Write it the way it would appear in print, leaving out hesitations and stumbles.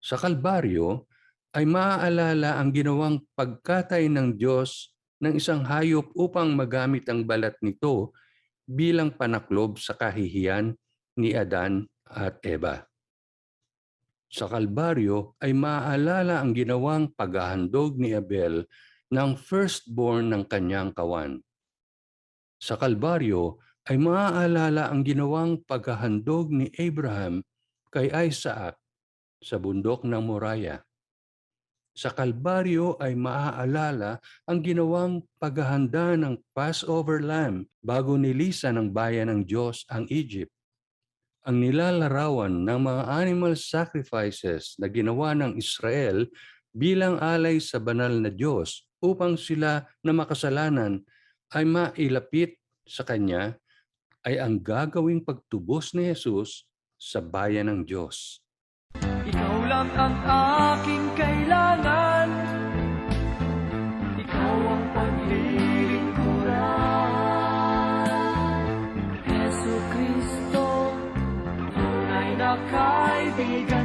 Sa Kalbaryo ay maaalala ang ginawang pagkatay ng Diyos ng isang hayop upang magamit ang balat nito bilang panaklob sa kahihiyan ni Adan at Eva. Sa Kalbaryo ay maaalala ang ginawang paghahandog ni Abel ng firstborn ng kanyang kawan. Sa Kalbaryo ay maaalala ang ginawang paghahandog ni Abraham kay Isaac sa bundok ng Moriah. Sa Kalbaryo ay maaalala ang ginawang paghahanda ng Passover lamb bago nilisan ng bayan ng Diyos ang Egypt. Ang nilalarawan ng mga animal sacrifices na ginawa ng Israel bilang alay sa banal na Diyos upang sila na makasalanan ay mailapit sa Kanya ay ang gagawing pagtubos ni Jesus sa bayan ng Diyos. Ikaw lang ang aking kailangan, ikaw ang paglilingkuran. Jesu Kristo, tunay na kaibigan.